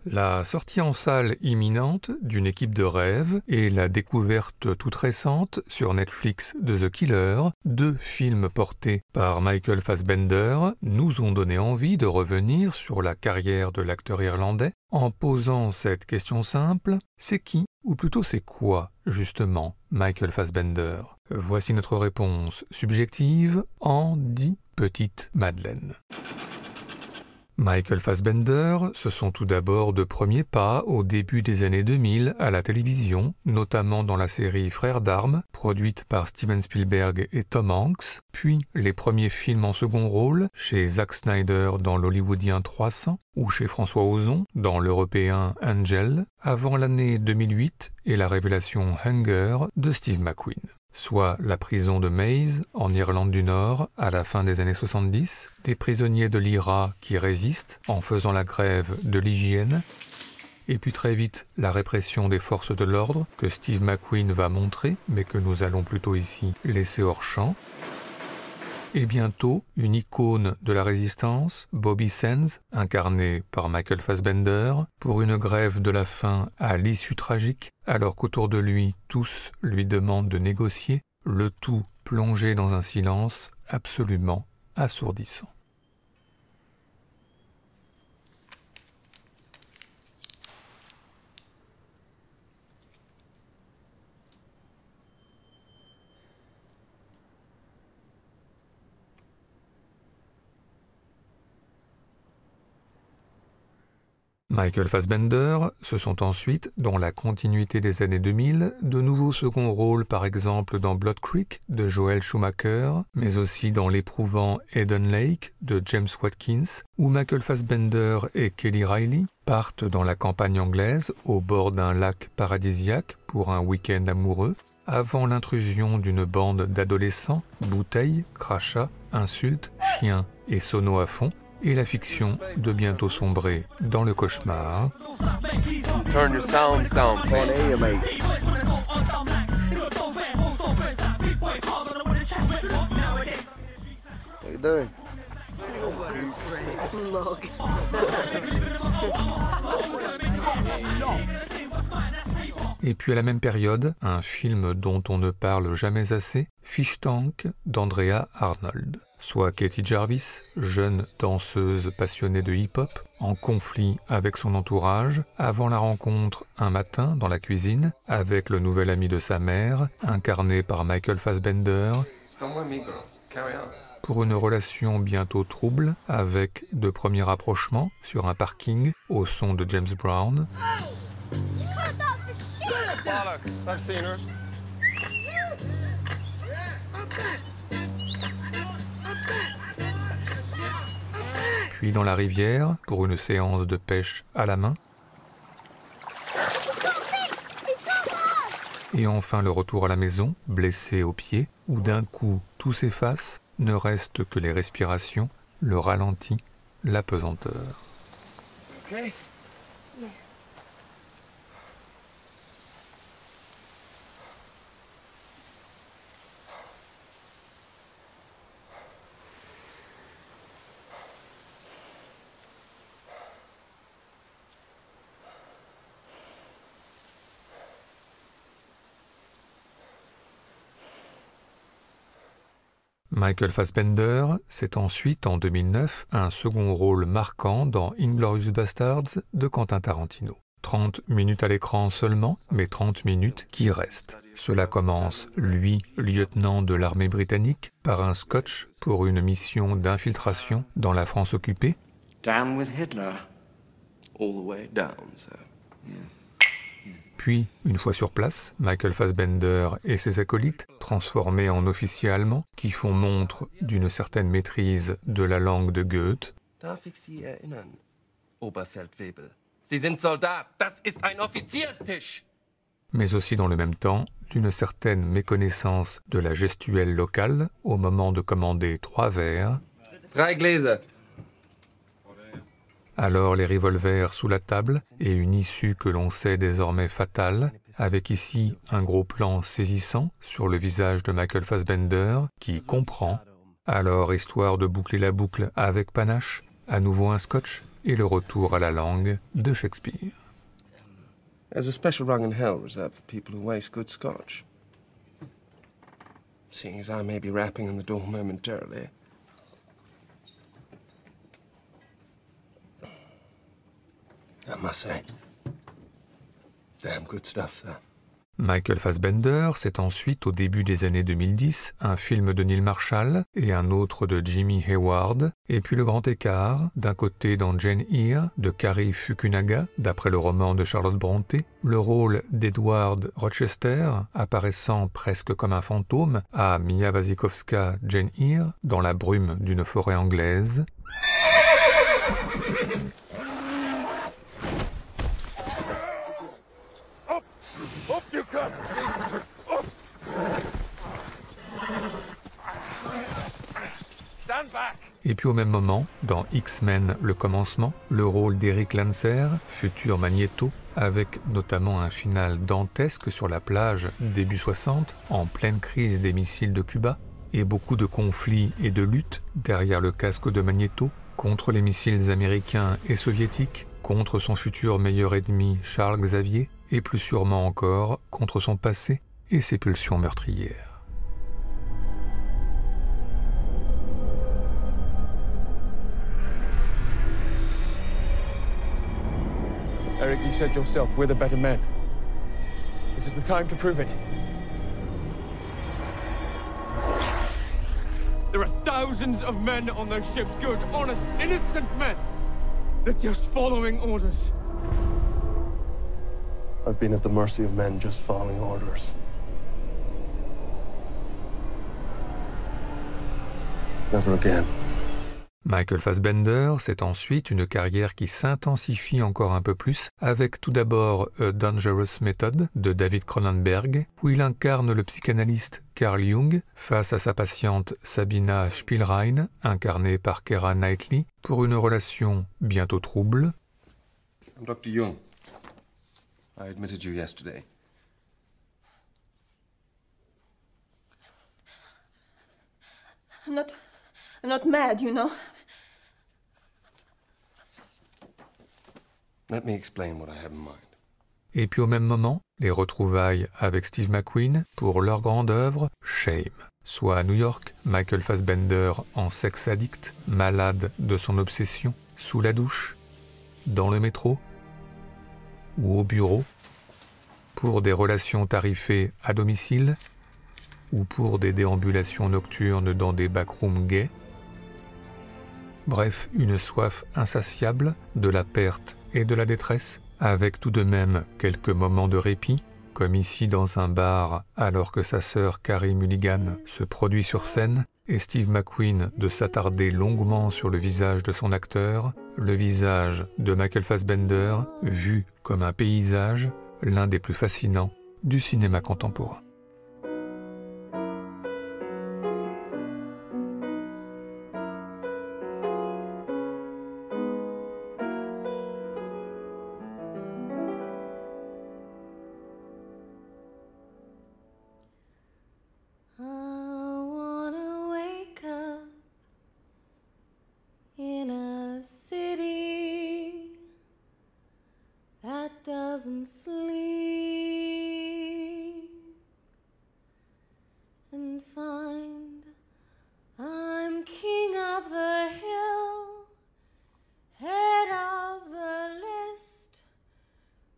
La sortie en salle imminente d'une équipe de rêve et la découverte toute récente sur Netflix de The Killer, deux films portés par Michael Fassbender, nous ont donné envie de revenir sur la carrière de l'acteur irlandais en posant cette question simple, c'est qui, ou plutôt c'est quoi, justement, Michael Fassbender? Voici notre réponse subjective en 10 petites madeleines. Michael Fassbender, ce sont tout d'abord de premiers pas au début des années 2000 à la télévision, notamment dans la série Frères d'armes, produite par Steven Spielberg et Tom Hanks, puis les premiers films en second rôle chez Zack Snyder dans l'hollywoodien 300 ou chez François Ozon dans l'européen Angel, avant l'année 2008 et la révélation Hunger de Steve McQueen. Soit la prison de Maze, en Irlande du Nord, à la fin des années 70, des prisonniers de l'IRA qui résistent en faisant la grève de l'hygiène, et puis très vite la répression des forces de l'ordre que Steve McQueen va montrer, mais que nous allons plutôt ici laisser hors champ. Et bientôt, une icône de la résistance, Bobby Sands, incarné par Michael Fassbender, pour une grève de la faim à l'issue tragique, alors qu'autour de lui, tous lui demandent de négocier, le tout plongé dans un silence absolument assourdissant. Michael Fassbender, ce sont ensuite, dans la continuité des années 2000, de nouveaux seconds rôles par exemple dans Blood Creek de Joel Schumacher, mais aussi dans l'éprouvant Eden Lake de James Watkins, où Michael Fassbender et Kelly Reilly partent dans la campagne anglaise au bord d'un lac paradisiaque pour un week-end amoureux, avant l'intrusion d'une bande d'adolescents, bouteilles, crachats, insultes, chiens et sonos à fond, et la fiction de bientôt sombrer dans le cauchemar. Turn your sounds down, please. What you doing? Look. Et puis à la même période, un film dont on ne parle jamais assez, Fish Tank d'Andrea Arnold. Soit Katie Jarvis, jeune danseuse passionnée de hip-hop, en conflit avec son entourage, avant la rencontre un matin dans la cuisine avec le nouvel ami de sa mère, incarné par Michael Fassbender, pour une relation bientôt trouble avec de premiers rapprochements sur un parking au son de James Brown. I've seen her. Puis dans la rivière pour une séance de pêche à la main. Et enfin le retour à la maison, blessé au pied, où d'un coup tout s'efface, ne reste que les respirations, le ralenti, la pesanteur. Okay. Michael Fassbender, c'est ensuite en 2009 un second rôle marquant dans Inglourious Basterds de Quentin Tarantino. 30 minutes à l'écran seulement, mais 30 minutes qui restent. Cela commence, lui, lieutenant de l'armée britannique, par un scotch pour une mission d'infiltration dans la France occupée. Down with Hitler. All the way down, sir. Yes. Puis, une fois sur place, Michael Fassbender et ses acolytes, transformés en officiers allemands, qui font montre d'une certaine maîtrise de la langue de Goethe. Darf ich Sie erinnern, Oberfeldwebel? Sie sind Soldat, das ist ein Offizierstisch! Mais aussi dans le même temps, d'une certaine méconnaissance de la gestuelle locale au moment de commander 3 verres. 3 Gläser. Alors les revolvers sous la table et une issue que l'on sait désormais fatale, avec ici un gros plan saisissant sur le visage de Michael Fassbender qui comprend. Alors, histoire de boucler la boucle avec panache, à nouveau un scotch et le retour à la langue de Shakespeare. There's a special rung in hell reserved for people who waste good scotch. Seeing as I may be rapping on the door momentarily. I must say, damn good stuff, sir. Michael Fassbender, c'est ensuite, au début des années 2010, un film de Neil Marshall et un autre de Jimmy Hayward, et puis le grand écart, d'un côté dans Jane Eyre, de Kari Fukunaga, d'après le roman de Charlotte Brontë, le rôle d'Edward Rochester, apparaissant presque comme un fantôme, à Mia Wasikowska, Jane Eyre, dans la brume d'une forêt anglaise, et puis au même moment, dans X-Men Le Commencement, le rôle d'Eric Lancer, futur Magneto, avec notamment un final dantesque sur la plage début 60, en pleine crise des missiles de Cuba, et beaucoup de conflits et de luttes derrière le casque de Magneto, contre les missiles américains et soviétiques, contre son futur meilleur ennemi Charles Xavier, et plus sûrement encore contre son passé et ses pulsions meurtrières. Eric, you said yourself, we're the better men. This is the time to prove it. There are thousands of men on those ships, good, honest, innocent men. They're just following orders. I've been at the mercy of men just following orders. Never again. Michael Fassbender, c'est ensuite une carrière qui s'intensifie encore un peu plus, avec tout d'abord A Dangerous Method de David Cronenberg, où il incarne le psychanalyste Carl Jung face à sa patiente Sabina Spielrein, incarnée par Keira Knightley, pour une relation bientôt trouble. I'm Dr. Jung. I admitted you yesterday. I'm not mad, you know. Let me explain what I have in mind. Et puis au même moment, les retrouvailles avec Steve McQueen pour leur grande œuvre Shame. Soit à New York, Michael Fassbender en sex addict, malade de son obsession, sous la douche, dans le métro ou au bureau, pour des relations tarifées à domicile ou pour des déambulations nocturnes dans des backrooms gays. Bref, une soif insatiable de la perte et de la détresse, avec tout de même quelques moments de répit, comme ici dans un bar alors que sa sœur Carey Mulligan se produit sur scène, et Steve McQueen de s'attarder longuement sur le visage de son acteur, le visage de Michael Fassbender, vu comme un paysage, l'un des plus fascinants du cinéma contemporain. Doesn't sleep and find I'm king of the hill, head of the list,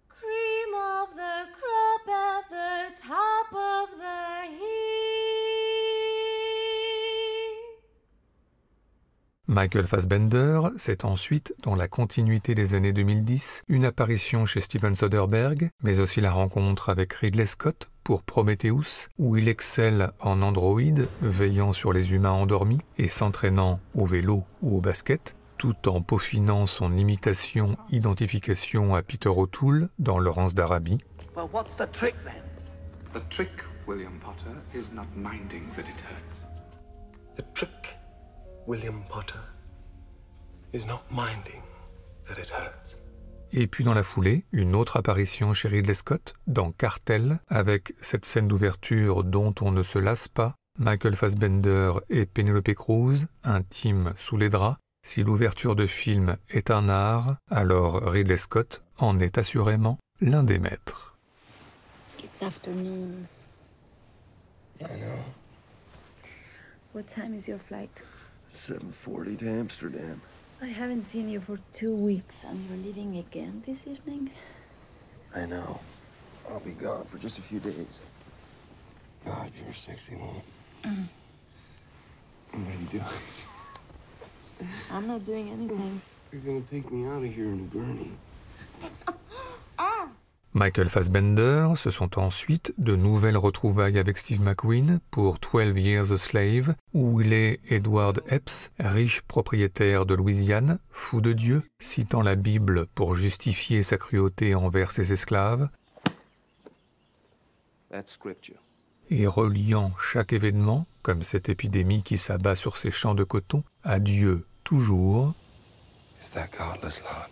cream of the crop at the top of the heap. Michael Fassbender, c'est ensuite, dans la continuité des années 2010, une apparition chez Steven Soderbergh, mais aussi la rencontre avec Ridley Scott pour Prometheus, où il excelle en androïde, veillant sur les humains endormis et s'entraînant au vélo ou au basket, tout en peaufinant son imitation-identification à Peter O'Toole dans Laurence d'Arabie. Well, what's the trick then? The trick, William Potter, is not minding that it hurts. The trick, William Potter, is not minding that it hurts. Et puis dans la foulée, une autre apparition chez Ridley Scott dans Cartel, avec cette scène d'ouverture dont on ne se lasse pas, Michael Fassbender et Penelope Cruz, intimes sous les draps, Si l'ouverture de film est un art, alors Ridley Scott en est assurément l'un des maîtres. It's afternoon. I know. What time is your flight? 7:40 to Amsterdam. I haven't seen you for 2 weeks, and you're leaving again this evening? I know. I'll be gone for just a few days. God, you're a sexy woman. What are you doing? I'm not doing anything. You're gonna take me out of here in a gurney. Michael Fassbender, ce sont ensuite de nouvelles retrouvailles avec Steve McQueen pour 12 Years a Slave, où il est Edward Epps, riche propriétaire de Louisiane, fou de Dieu, citant la Bible pour justifier sa cruauté envers ses esclaves, That's scripture. et reliant chaque événement, comme cette épidémie qui s'abat sur ses champs de coton, à Dieu toujours. It's that godless lot.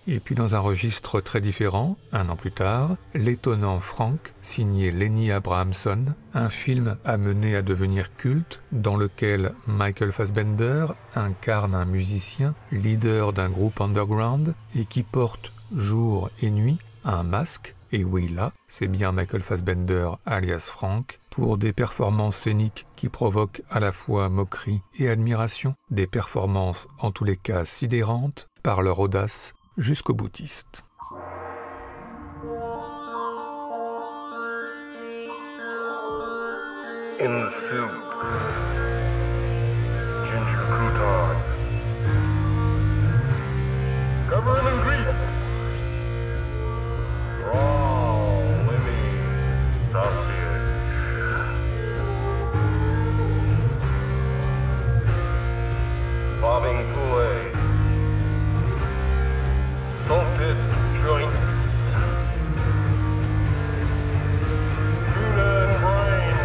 Et puis dans un registre très différent, un an plus tard, L'étonnant Frank, signé Lenny Abrahamson, un film amené à devenir culte dans lequel Michael Fassbender incarne un musicien, leader d'un groupe underground et qui porte jour et nuit un masque, et oui là, c'est bien Michael Fassbender alias Frank, pour des performances scéniques qui provoquent à la fois moquerie et admiration, des performances en tous les cas sidérantes par leur audace jusqu'au boutiste. In soup. Ginger crouton. Cover him in grease. Raw lemmy sausage. Bobbing poulet. Salted joints. Tuna and brine.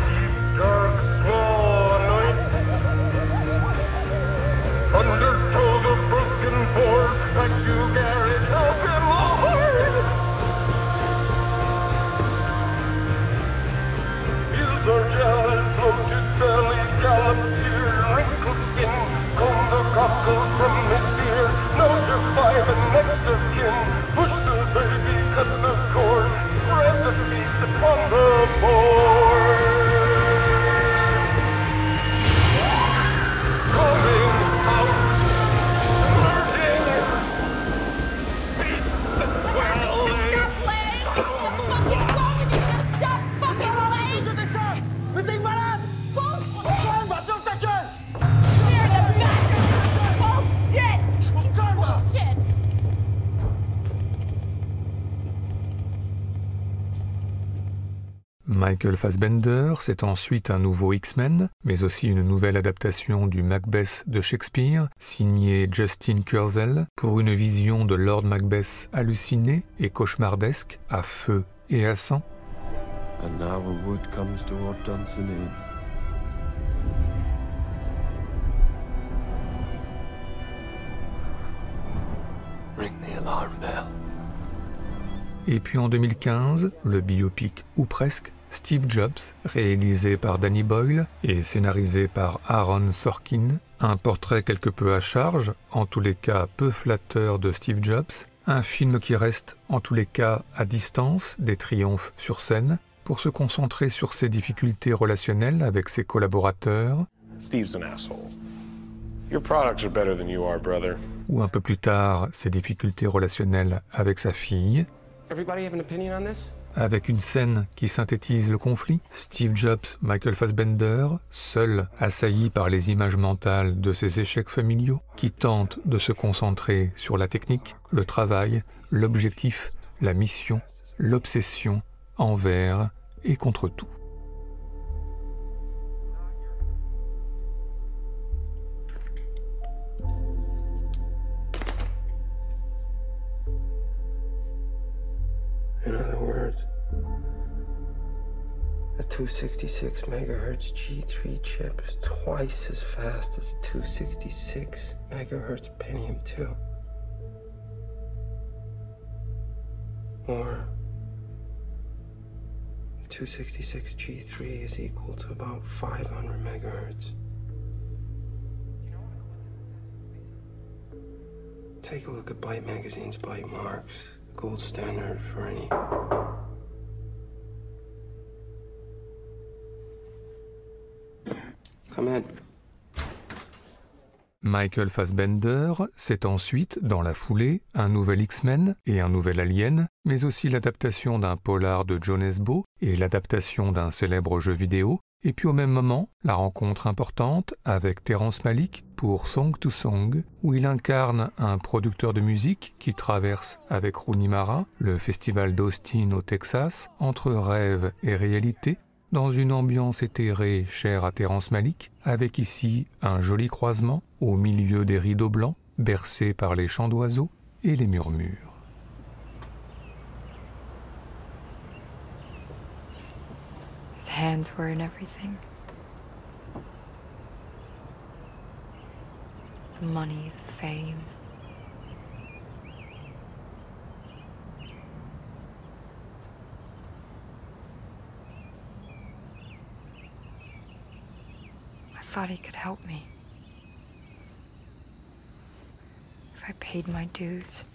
Deep dark small anoints. Undertow the broken board. Back to Garrett, help him, Lord. Here's our gelid, bloated belly, scallop seared, wrinkled skin. Comb the cockles from his beard. Now to 5 and next of kin. Push the baby, cut the cord. Spread the feast upon the board. Coming out, emerging. Beat the swelling. Stop playing! Fucking go and you can stop fucking playing! Mais t'es malade! Bullshit! Va sur ta gueule! You're the bastard! Bullshit! Bullshit! Michael Fassbender, c'est ensuite un nouveau X-Men, mais aussi une nouvelle adaptation du Macbeth de Shakespeare, signée Justin Kurzel, pour une vision de Lord Macbeth halluciné et cauchemardesque, à feu et à sang. And now a wood comes toward Dunsinane. Ring the alarm bell. Et puis en 2015, le biopic, ou presque, Steve Jobs, réalisé par Danny Boyle et scénarisé par Aaron Sorkin, un portrait quelque peu à charge, en tous les cas peu flatteur de Steve Jobs, un film qui reste en tous les cas à distance des triomphes sur scène, pour se concentrer sur ses difficultés relationnelles avec ses collaborateurs, Steve's an asshole. Your products are better than you are, brother. ou un peu plus tard ses difficultés relationnelles avec sa fille, Everybody have an opinion on this? avec une scène qui synthétise le conflit, Steve Jobs, Michael Fassbender, seul, assailli par les images mentales de ses échecs familiaux, qui tentent de se concentrer sur la technique, le travail, l'objectif, la mission, l'obsession, envers et contre tout. In other words, a 266 megahertz G3 chip is twice as fast as a 266 megahertz Pentium 2. Or 266 G3 is equal to about 500 megahertz. Take a look at Byte Magazine's Byte Marks, the gold standard for any... Come in. Michael Fassbender, c'est ensuite, dans la foulée, un nouvel X-Men et un nouvel Alien, mais aussi l'adaptation d'un polar de John Esbo et l'adaptation d'un célèbre jeu vidéo, et puis au même moment, la rencontre importante avec Terrence Malick pour Song to Song, où il incarne un producteur de musique qui traverse avec Rooney Mara le festival d'Austin au Texas, entre rêve et réalité, dans une ambiance éthérée chère à Terrence Malick, avec ici un joli croisement au milieu des rideaux blancs, bercés par les chants d'oiseaux et les murmures. His hands were in everything. The money, the fame. I thought he could help me. If I paid my dues.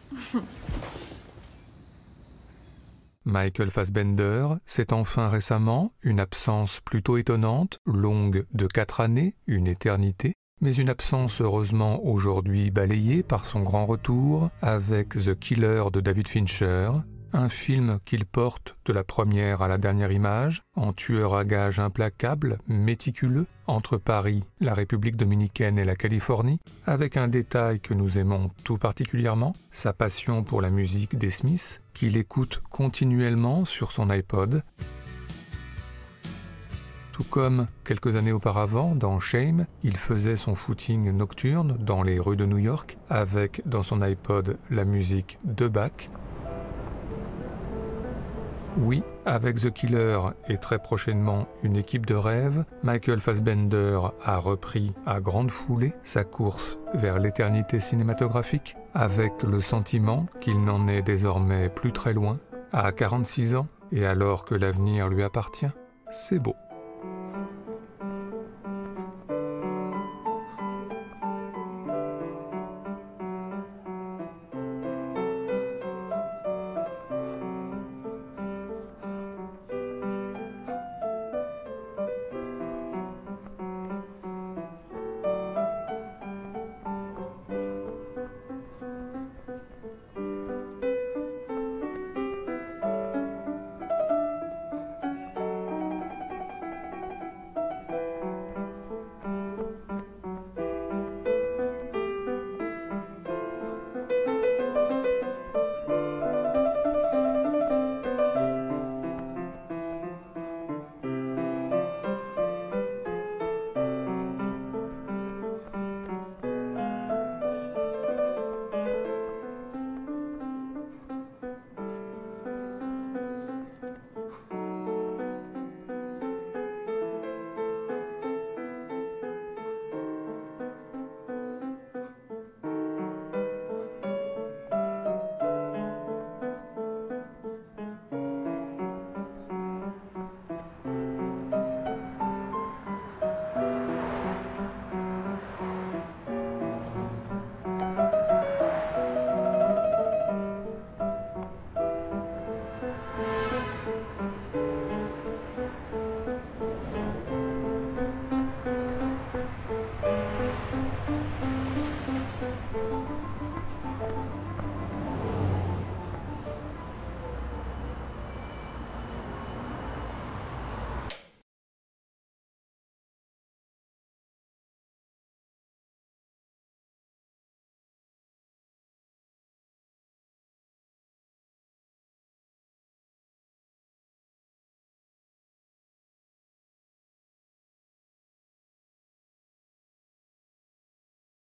Michael Fassbender, c'est enfin récemment une absence plutôt étonnante, longue de 4 années, une éternité, mais une absence heureusement aujourd'hui balayée par son grand retour avec The Killer de David Fincher, un film qu'il porte de la première à la dernière image, en tueur à gages implacable, méticuleux, entre Paris, la République dominicaine et la Californie, avec un détail que nous aimons tout particulièrement, sa passion pour la musique des Smiths, qu'il écoute continuellement sur son iPod. Tout comme, quelques années auparavant, dans Shame, il faisait son footing nocturne dans les rues de New York, avec dans son iPod la musique de Bach. Oui, avec The Killer et très prochainement une équipe de rêve, Michael Fassbender a repris à grande foulée sa course vers l'éternité cinématographique, avec le sentiment qu'il n'en est désormais plus très loin, à 46 ans, et alors que l'avenir lui appartient. C'est beau.